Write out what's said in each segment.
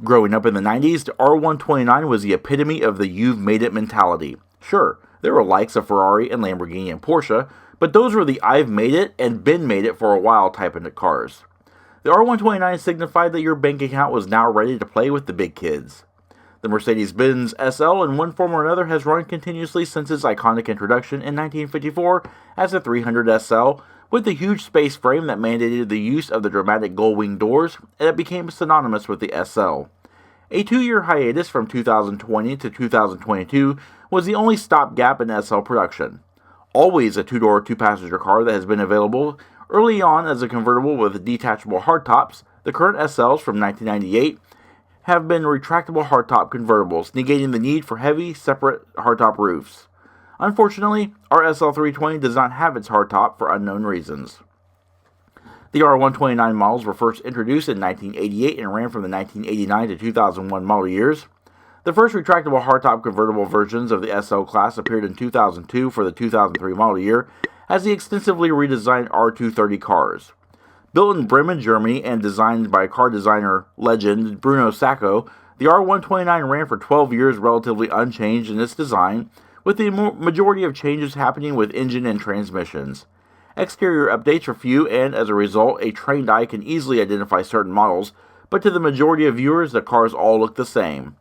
Growing up in the 90s, the R129 was the epitome of the "you've made it" mentality. Sure, there were likes of Ferrari and Lamborghini and Porsche, but those were the "I've made it and been made it for a while" type of cars. The R129 signified that your bank account was now ready to play with the big kids. The Mercedes-Benz SL in one form or another has run continuously since its iconic introduction in 1954 as the 300 SL, with the huge space frame that mandated the use of the dramatic gull-wing doors, and it became synonymous with the SL. A 2-year hiatus from 2020 to 2022 was the only stopgap in SL production. Always a two-door, two-passenger car that has been available early on as a convertible with detachable hardtops, the current SLs from 1998 have been retractable hardtop convertibles, negating the need for heavy, separate hardtop roofs. Unfortunately, our SL320 does not have its hardtop for unknown reasons. The R129 models were first introduced in 1988 and ran from the 1989 to 2001 model years. The first retractable hardtop convertible versions of the SL class appeared in 2002 for the 2003 model year as the extensively redesigned R230 cars. Built in Bremen, Germany, and designed by car designer legend Bruno Sacco, the R129 ran for 12 years relatively unchanged in its design, with the majority of changes happening with engine and transmissions. Exterior updates are few, and as a result, a trained eye can easily identify certain models, but to the majority of viewers, the cars all look the same.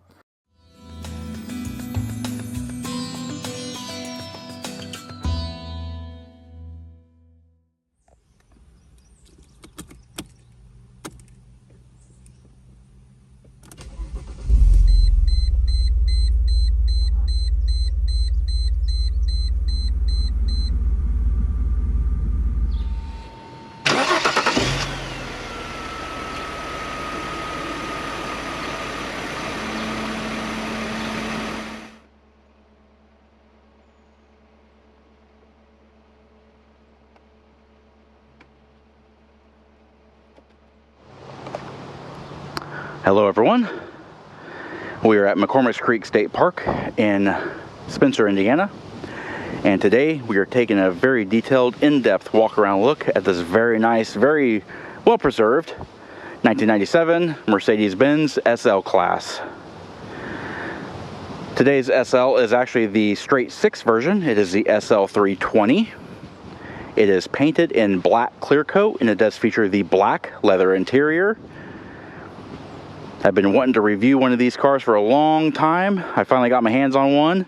Hello everyone, we are at McCormick's Creek State Park in Spencer, Indiana, and today we are taking a very detailed, in-depth walk-around look at this very nice, very well-preserved 1997 Mercedes-Benz SL class. Today's SL is actually the straight 6 version. It is the SL320. It is painted in black clear coat, and it does feature the black leather interior. I've been wanting to review one of these cars for a long time. I finally got my hands on one,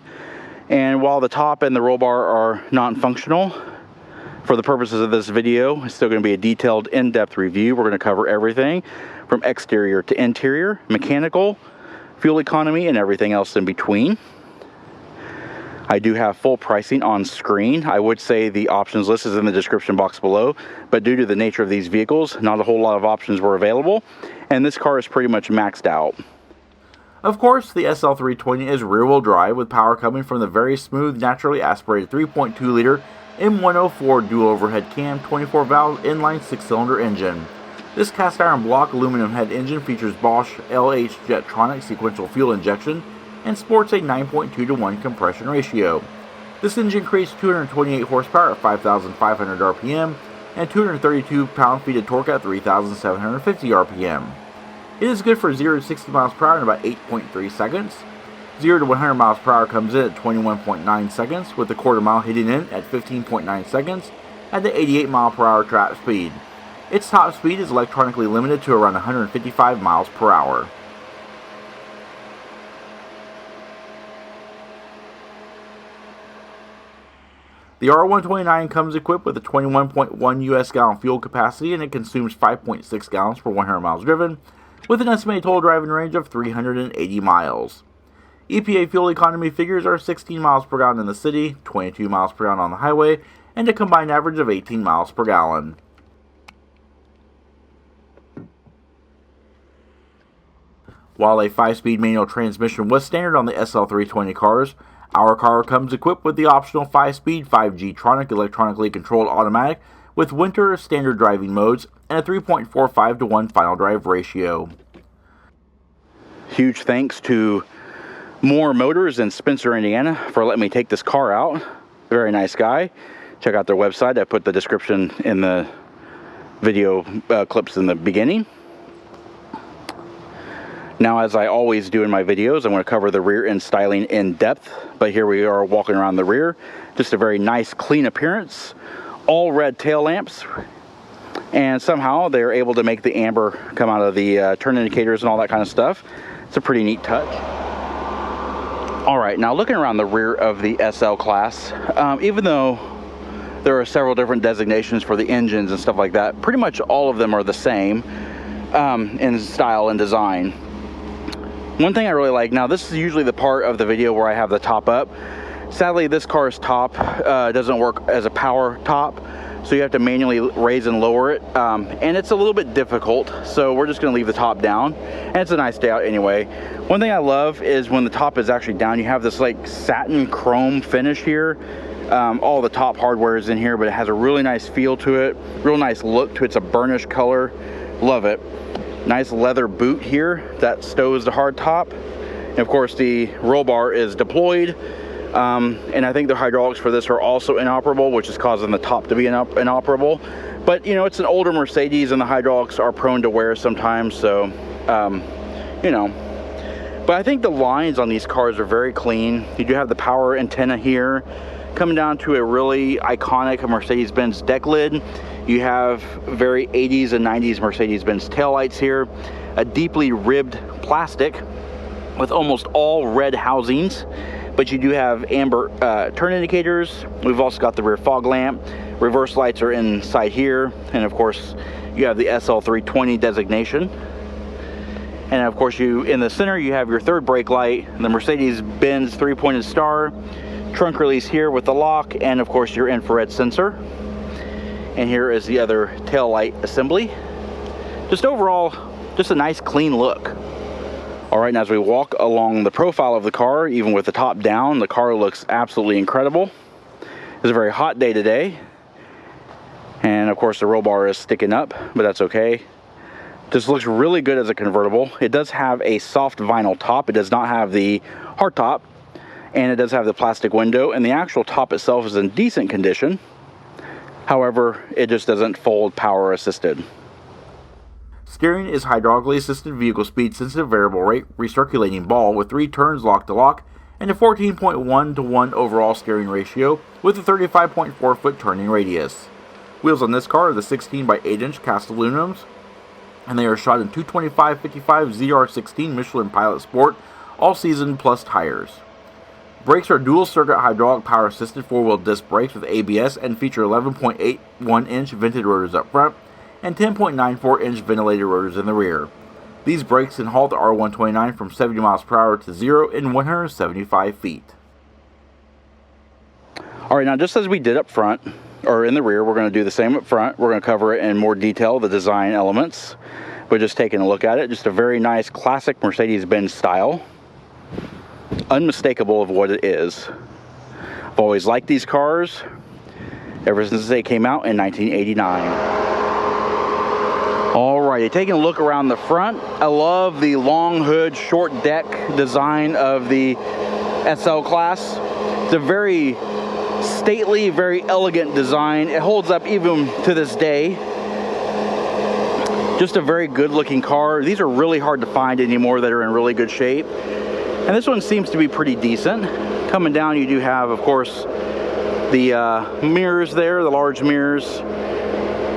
and while the top and the roll bar are non-functional, for the purposes of this video, it's still going to be a detailed, in-depth review. We're going to cover everything from exterior to interior, mechanical, fuel economy, and everything else in between. I do have full pricing on screen. I would say the options list is in the description box below, but due to the nature of these vehicles, not a whole lot of options were available, and this car is pretty much maxed out. Of course, the SL320 is rear-wheel drive with power coming from the very smooth, naturally aspirated 3.2-liter M104 dual overhead cam 24-valve inline 6-cylinder engine. This cast iron block aluminum head engine features Bosch LH Jetronic sequential fuel injection and sports a 9.2-to-1 compression ratio. This engine creates 228 horsepower at 5,500 RPM and 232 pound-feet of torque at 3,750 RPM. It is good for 0 to 60 miles per hour in about 8.3 seconds. 0 to 100 miles per hour comes in at 21.9 seconds, with the quarter mile hitting in at 15.9 seconds at the 88 mile per hour trap speed. Its top speed is electronically limited to around 155 miles per hour. The R129 comes equipped with a 21.1 US gallon fuel capacity, and it consumes 5.6 gallons per 100 miles driven, with an estimated total driving range of 380 miles. EPA fuel economy figures are 16 miles per gallon in the city, 22 miles per gallon on the highway, and a combined average of 18 miles per gallon. While a 5-speed manual transmission was standard on the SL320 cars, our car comes equipped with the optional 5-speed 5G-tronic electronically controlled automatic with winter standard driving modes and a 3.45-to-1 final drive ratio. Huge thanks to Mohr Motors in Spencer, Indiana for letting me take this car out. Very nice guy. Check out their website. I put the description in the video clips in the beginning. Now, as I always do in my videos, I'm going to cover the rear end styling in depth, but here we are walking around the rear. Just a very nice, clean appearance. All red tail lamps, and somehow they're able to make the amber come out of the turn indicators and all that kind of stuff. It's a pretty neat touch. All right, now looking around the rear of the SL class, even though there are several different designations for the engines and stuff like that, pretty much all of them are the same in style and design. One thing I really like, now this is usually the part of the video where I have the top up. Sadly, this car's top doesn't work as a power top, so you have to manually raise and lower it, and it's a little bit difficult, so we're just going to leave the top down, and it's a nice day out anyway. One thing I love is when the top is actually down, you have this like satin chrome finish here. All the top hardware is in here, but it has a really nice feel to it, real nice look to it. It's a burnished color, love it. Nice leather boot here that stows the hard top, and of course the roll bar is deployed. And I think the hydraulics for this are also inoperable, which is causing the top to be inoperable. But you know, it's an older Mercedes and the hydraulics are prone to wear sometimes, so you know. But I think the lines on these cars are very clean. You do have the power antenna here, coming down to a really iconic Mercedes-Benz deck lid. You have very 80s and 90s Mercedes-Benz taillights here, a deeply ribbed plastic with almost all red housings. But you do have amber turn indicators. We've also got the rear fog lamp. Reverse lights are inside here. And of course, you have the SL320 designation. And of course, in the center, you have your third brake light, the Mercedes-Benz three-pointed star, trunk release here with the lock, and of course, your infrared sensor. And here is the other tail light assembly. Just overall, just a nice, clean look. All right, now as we walk along the profile of the car, even with the top down, the car looks absolutely incredible. It's a very hot day today. And of course the roll bar is sticking up, but that's okay. This looks really good as a convertible. It does have a soft vinyl top. It does not have the hard top, and it does have the plastic window, and the actual top itself is in decent condition. However, it just doesn't fold power assisted. Steering is hydraulically assisted vehicle speed sensitive variable rate recirculating ball with 3 turns lock to lock and a 14.1 to 1 overall steering ratio with a 35.4 foot turning radius. Wheels on this car are the 16 by 8 inch cast aluminums, and they are shot in 225/55 ZR16 Michelin Pilot Sport all season plus tires. Brakes are dual circuit hydraulic power assisted 4-wheel disc brakes with ABS and feature 11.81 inch vented rotors up front and 10.94 inch ventilated rotors in the rear. These brakes can halt the R129 from 70 miles per hour to 0 in 175 feet. All right, now just as we did up front, or in the rear, we're going to do the same up front. We're going to cover it in more detail, the design elements. But just taking a look at it, just a very nice classic Mercedes-Benz style. Unmistakable of what it is. I've always liked these cars ever since they came out in 1989. Alrighty, taking a look around the front, I love the long hood, short deck design of the SL class. It's a very stately, very elegant design. It holds up even to this day. Just a very good looking car. These are really hard to find anymore that are in really good shape. And this one seems to be pretty decent. Coming down, you do have, of course, the mirrors there, the large mirrors.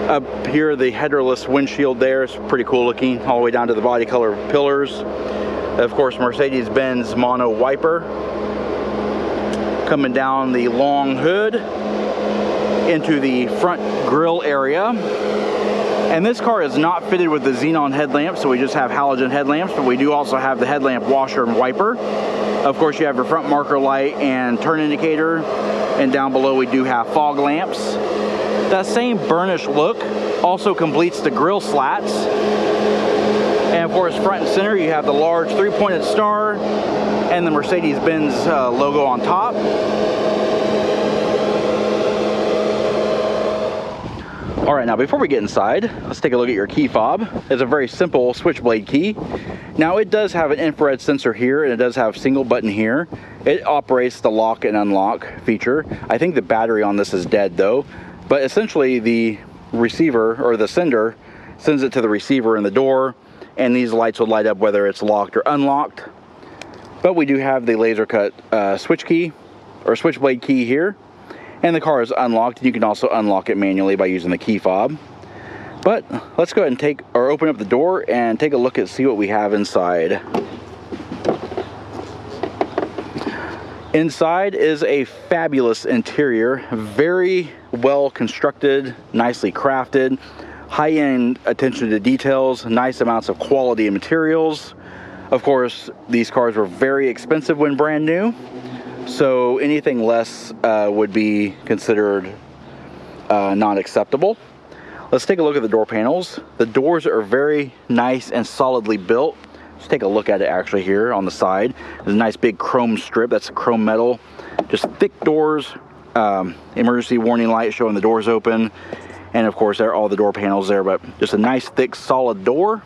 Up here, the headerless windshield there is pretty cool looking, all the way down to the body color pillars. Of course, Mercedes-Benz mono wiper. Coming down the long hood into the front grille area. And this car is not fitted with the xenon headlamp, so we just have halogen headlamps, but we do also have the headlamp washer and wiper. Of course, you have your front marker light and turn indicator, and down below we do have fog lamps. That same burnished look also completes the grille slats. And of course, front and center, you have the large three-pointed star and the Mercedes-Benz logo on top. All right, now before we get inside, let's take a look at your key fob. It's a very simple switchblade key. Now it does have an infrared sensor here, and it does have single button here. It operates the lock and unlock feature. I think the battery on this is dead though, but essentially the receiver or the sender sends it to the receiver in the door, and these lights will light up whether it's locked or unlocked. But we do have the laser cut switch key or switchblade key here, and the car is unlocked. You can also unlock it manually by using the key fob. But let's go ahead and open up the door and take a look and see what we have inside. Inside is a fabulous interior, very well constructed, nicely crafted, high-end attention to details, nice amounts of quality and materials. Of course, these cars were very expensive when brand new, so anything less would be considered not acceptable. Let's take a look at the door panels. The doors are very nice and solidly built. Let's take a look at it actually here on the side. There's a nice big chrome strip, that's chrome metal. Just thick doors, emergency warning light showing the doors open. And of course, there are all the door panels there, but just a nice thick solid door.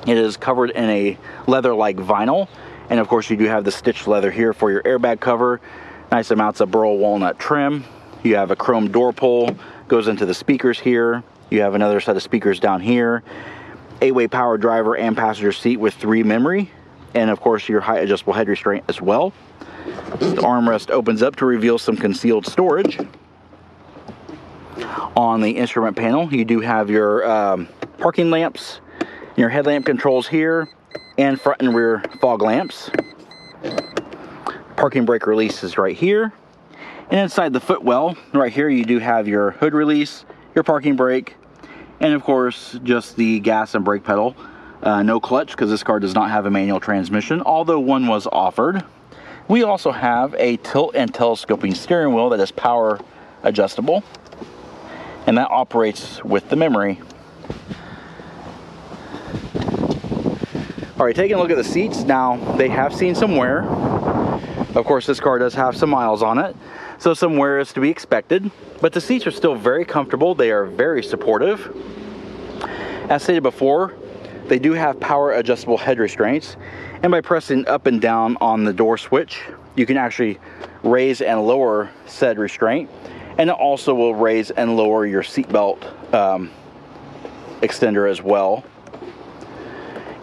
It is covered in a leather-like vinyl. And of course, you do have the stitched leather here for your airbag cover. Nice amounts of burl walnut trim. You have a chrome door pull, goes into the speakers here. You have another set of speakers down here. 8-way power driver and passenger seat with 3 memory. And of course, your height adjustable head restraint as well. The armrest opens up to reveal some concealed storage. On the instrument panel, you do have your parking lamps, your headlamp controls here, and front and rear fog lamps. Parking brake release is right here. And inside the footwell, right here, you do have your hood release, your parking brake, and of course, just the gas and brake pedal. No clutch, because this car does not have a manual transmission, although one was offered. We also have a tilt and telescoping steering wheel that is power adjustable, and that operates with the memory. All right, taking a look at the seats. Now, they have seen some wear. Of course, this car does have some miles on it, so some wear is to be expected, but the seats are still very comfortable. They are very supportive. As stated before, they do have power adjustable head restraints, and by pressing up and down on the door switch, you can actually raise and lower said restraint, and it also will raise and lower your seatbelt extender as well.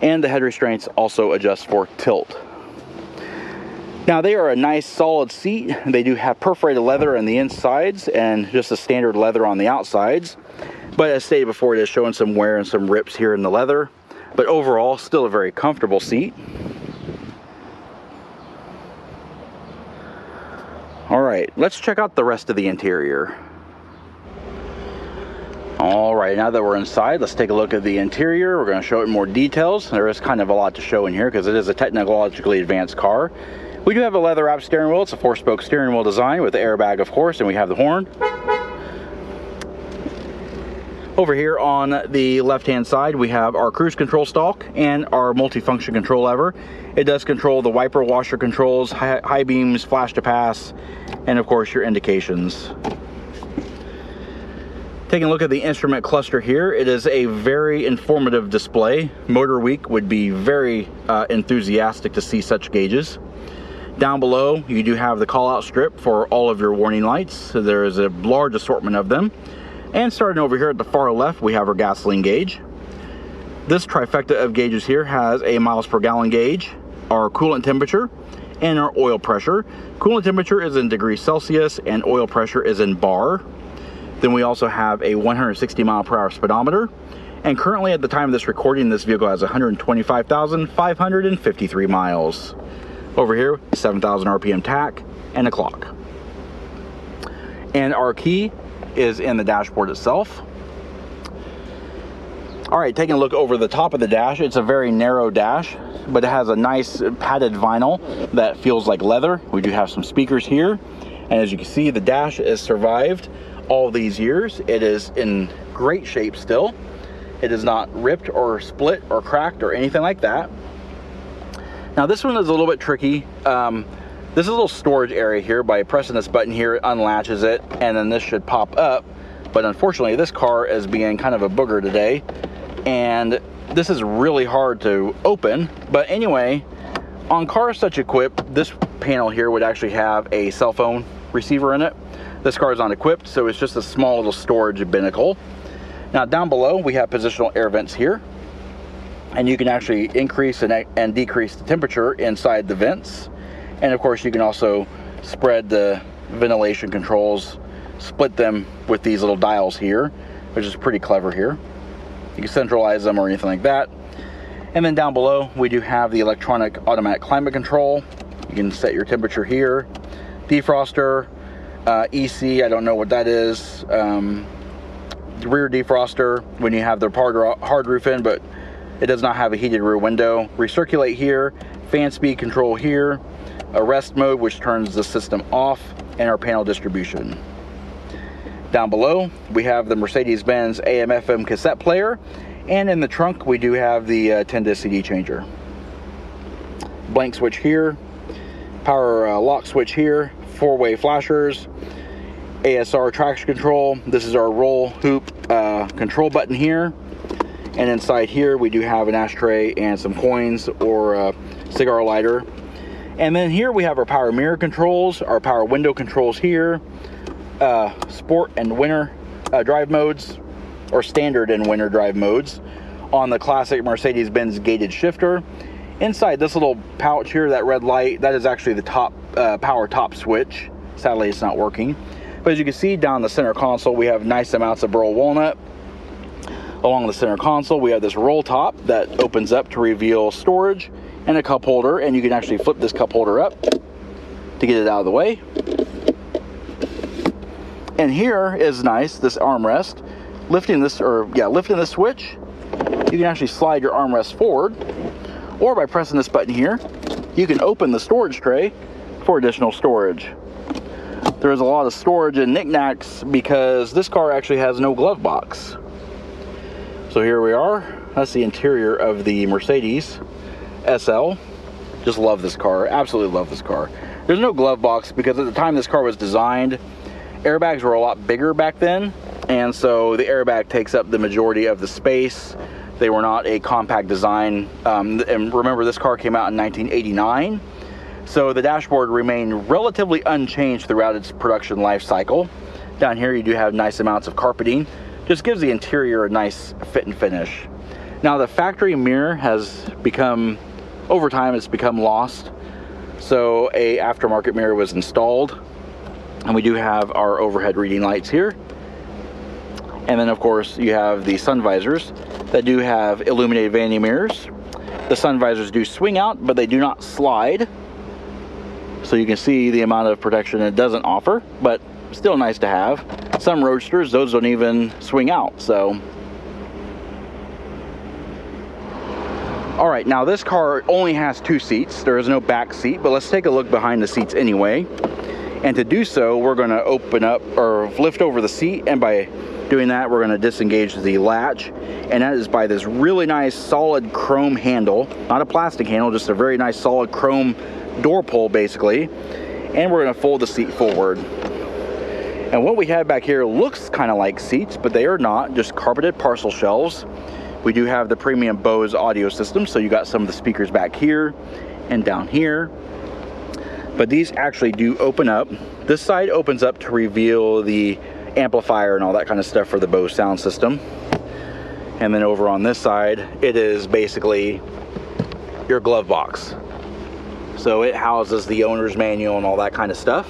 And the head restraints also adjust for tilt. Now, they are a nice solid seat. They do have perforated leather on the insides and just a standard leather on the outsides. But as stated before, it is showing some wear and some rips here in the leather. But overall, still a very comfortable seat. All right, let's check out the rest of the interior. All right, now that we're inside, let's take a look at the interior. We're going to show it in more details. There is kind of a lot to show in here because it is a technologically advanced car. We do have a leather-wrapped steering wheel. It's a 4-spoke steering wheel design with the airbag, of course, and we have the horn. Over here on the left-hand side, we have our cruise control stalk and our multifunction control lever. It does control the wiper washer controls, high beams, flash to pass, and of course your indications. Taking a look at the instrument cluster here, it is a very informative display. Motor Week would be very enthusiastic to see such gauges. Down below, you do have the call-out strip for all of your warning lights. So there is a large assortment of them. And starting over here at the far left, we have our gasoline gauge. This trifecta of gauges here has a miles per gallon gauge, our coolant temperature, and our oil pressure. Coolant temperature is in degrees Celsius and oil pressure is in bar. Then we also have a 160 mile per hour speedometer. And currently at the time of this recording, this vehicle has 125,553 miles. Over here, 7,000 RPM tach and a clock. And our key is in the dashboard itself. All right, taking a look over the top of the dash, it's a very narrow dash, but it has a nice padded vinyl that feels like leather. We do have some speakers here, and as you can see, the dash has survived all these years. It is in great shape still. It is not ripped or split or cracked or anything like that. Now this one is a little bit tricky. This is a little storage area here. By pressing this button here, it unlatches it, and then this should pop up. But unfortunately, this car is being kind of a booger today, and this is really hard to open. But anyway, on cars such equipped, this panel here would actually have a cell phone receiver in it. This car is unequipped, so it's just a small little storage binnacle. Now down below, we have positional air vents here. and you can actually increase and decrease the temperature inside the vents. And of course you can also spread the ventilation controls, split them with these little dials here, which is pretty clever here. You can centralize them or anything like that. And then down below we do have the electronic automatic climate control. You can set your temperature here, defroster, EC, I don't know what that is, rear defroster when you have the hard roof in, but it does not have a heated rear window. Recirculate here, fan speed control here, a rest mode which turns the system off, and our panel distribution. Down below we have the Mercedes-Benz AM/FM cassette player, and in the trunk we do have the 10-disc CD changer. Blank switch here, power lock switch here, 4-way flashers, ASR traction control. This is our roll hoop control button here, and inside here we do have an ashtray and some coins or a cigar lighter. And then here we have our power mirror controls, our power window controls here, sport and winter drive modes, or standard and winter drive modes on the classic Mercedes-Benz gated shifter. Inside this little pouch here, that red light, that is actually the top power top switch. Sadly it's not working, but as you can see down the center console we have nice amounts of burl walnut. Along the center console we have this roll top that opens up to reveal storage and a cup holder, and you can actually flip this cup holder up to get it out of the way. And here is nice, this armrest. Lifting this switch, you can actually slide your armrest forward, or by pressing this button here you can open the storage tray for additional storage. There is a lot of storage and knickknacks because this car actually has no glove box. So here we are, that's the interior of the Mercedes SL. Just love this car, absolutely love this car. There's no glove box because at the time this car was designed, airbags were a lot bigger back then, and so the airbag takes up the majority of the space. They were not a compact design, and remember this car came out in 1989, so the dashboard remained relatively unchanged throughout its production life cycle. Down here you do have nice amounts of carpeting, just gives the interior a nice fit and finish. Now the factory mirror has become, over time it's become lost, so a aftermarket mirror was installed, and we do have our overhead reading lights here. And then of course you have the sun visors that do have illuminated vanity mirrors. The sun visors do swing out, but they do not slide, so you can see the amount of protection it doesn't offer, but still nice to have. Some roadsters, those don't even swing out. So all right, now this car only has 2 seats. There is no back seat, but let's take a look behind the seats anyway. And to do so, we're going to open up or lift over the seat, and by doing that we're going to disengage the latch, and that is by this really nice solid chrome handle, not a plastic handle, just a very nice solid chrome door pull basically. And we're going to fold the seat forward, and what we have back here looks kind of like seats, but they are not, just carpeted parcel shelves. We do have the premium Bose audio system, so you got some of the speakers back here and down here, but these actually do open up. This side opens up to reveal the amplifier and all that kind of stuff for the Bose sound system, and then over on this side it is basically your glove box, so it houses the owner's manual and all that kind of stuff.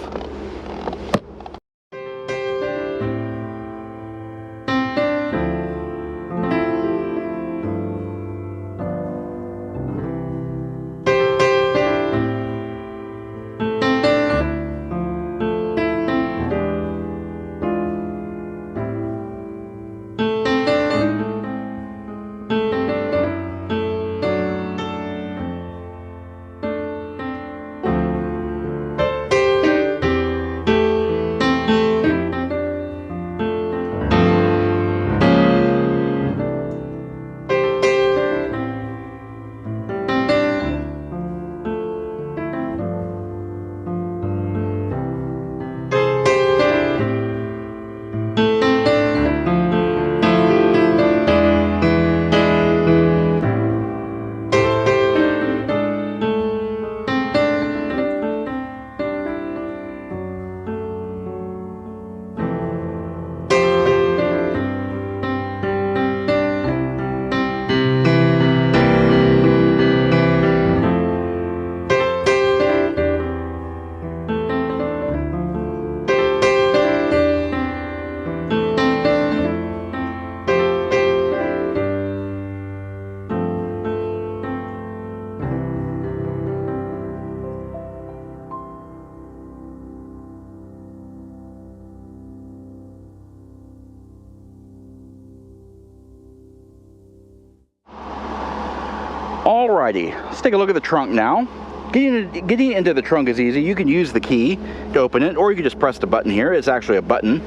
Alrighty, let's take a look at the trunk now. Getting into the trunk is easy. You can use the key to open it, or you can just press the button here. It's actually a button.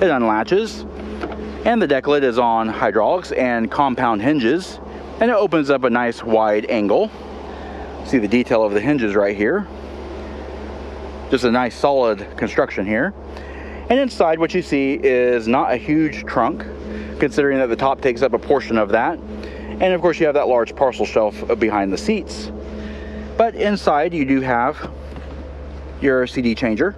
It unlatches, and the deck lid is on hydraulics and compound hinges, and it opens up a nice wide angle. See the detail of the hinges right here. Just a nice solid construction here. And inside, what you see is not a huge trunk, considering that the top takes up a portion of that. And of course you have that large parcel shelf behind the seats. But inside you do have your CD changer.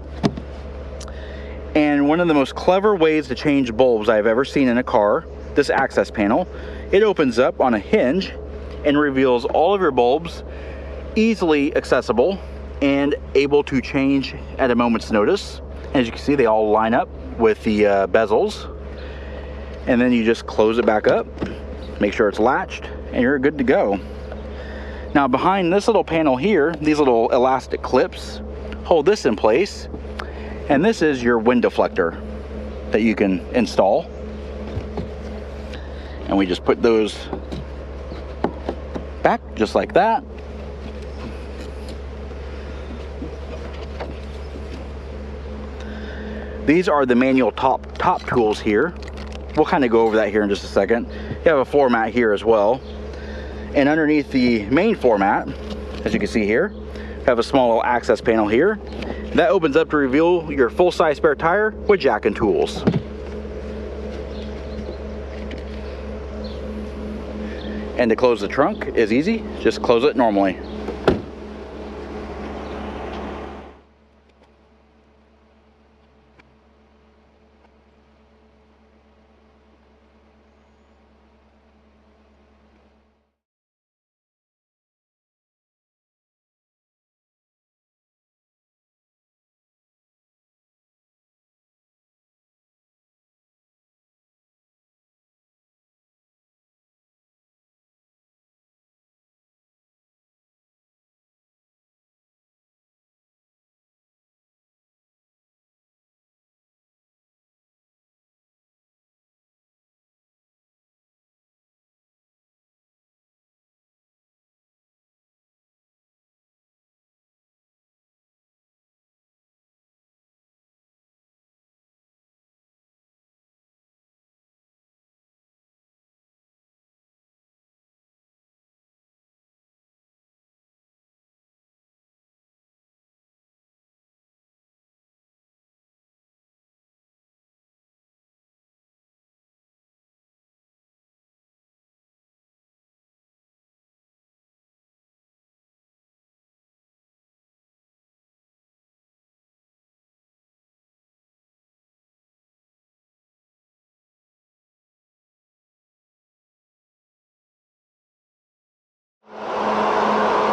And one of the most clever ways to change bulbs I've ever seen in a car, this access panel, it opens up on a hinge and reveals all of your bulbs, easily accessible and able to change at a moment's notice. As you can see, they all line up with the bezels. And then you just close it back up, make sure it's latched, and you're good to go. Now behind this little panel here, these little elastic clips hold this in place, and this is your wind deflector that you can install. And we just put those back just like that. These are the manual top tools here. We'll kind of go over that here in just a second. You have a floor mat here as well. And underneath the main floor mat, as you can see here, you have a small little access panel here. That opens up to reveal your full-size spare tire with jack and tools. And to close the trunk is easy. Just close it normally.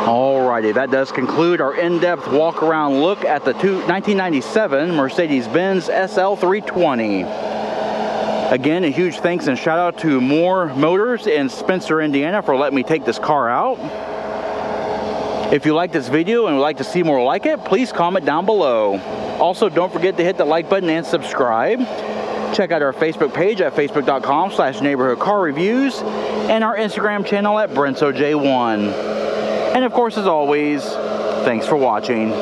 Alrighty, that does conclude our in-depth walk-around look at the 1997 Mercedes-Benz SL320. Again, a huge thanks and shout out to Mohr Motors in Spencer, Indiana for letting me take this car out. If you like this video and would like to see more like it, please comment down below. Also, don't forget to hit the like button and subscribe. Check out our Facebook page at facebook.com/neighborhoodcarreviews and our Instagram channel at BrentsOJ1. And of course, as always, thanks for watching.